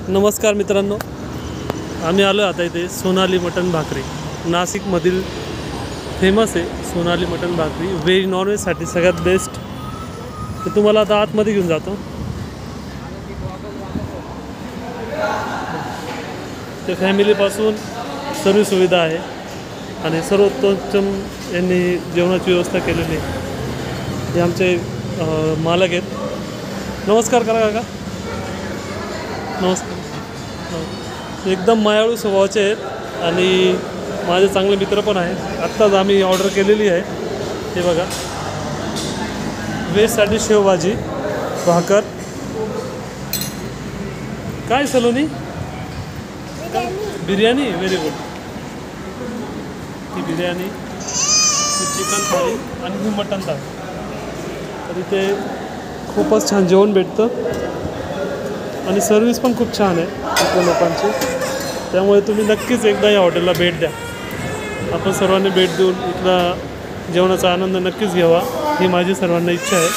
नमस्कार मित्रांनो, आम्ही आलो आता इथे सोनाली मटन भाकरी नाशिकमधील फेमस आहे। सोनाली मटन भाकरी व्हेज नॉनव्हेजसाठी सगळ्यात बेस्ट। तर तुम्हाला आता आतमध्ये घेऊन जातो। ते फॅमिलीपासून सर्व सुविधा आहे आणि सर्वोत्तम यांनी जेवणाची व्यवस्था केलेली आहे। हे आमचे मालक आहेत। नमस्कार करा काका। नमस्कार। एकदम मायाळू स्वभावाचे आहेत आणि माझे चांगले मित्र पण आहेत। आत्ताच आम्ही ऑर्डर केलेली आहे। हे बघा, व्हेजसाठी शेवभाजी, भाकर, काय सलोनी, बिर्याणी। Very good. ही बिर्याणी, ही चिकन थाळी आणि ही मटन थाळी। तर इथे खूपच छान जेवण भेटतं आणि सर्विस पण खूप छान आहे इथल्या लोकांची। त्यामुळे तुम्ही नक्कीच एकदा या हॉटेलला भेट द्या। आपण सर्वांनी भेट देऊन इथला जेवणाचा आनंद नक्कीच घ्यावा ही माझी सर्वांना इच्छा आहे।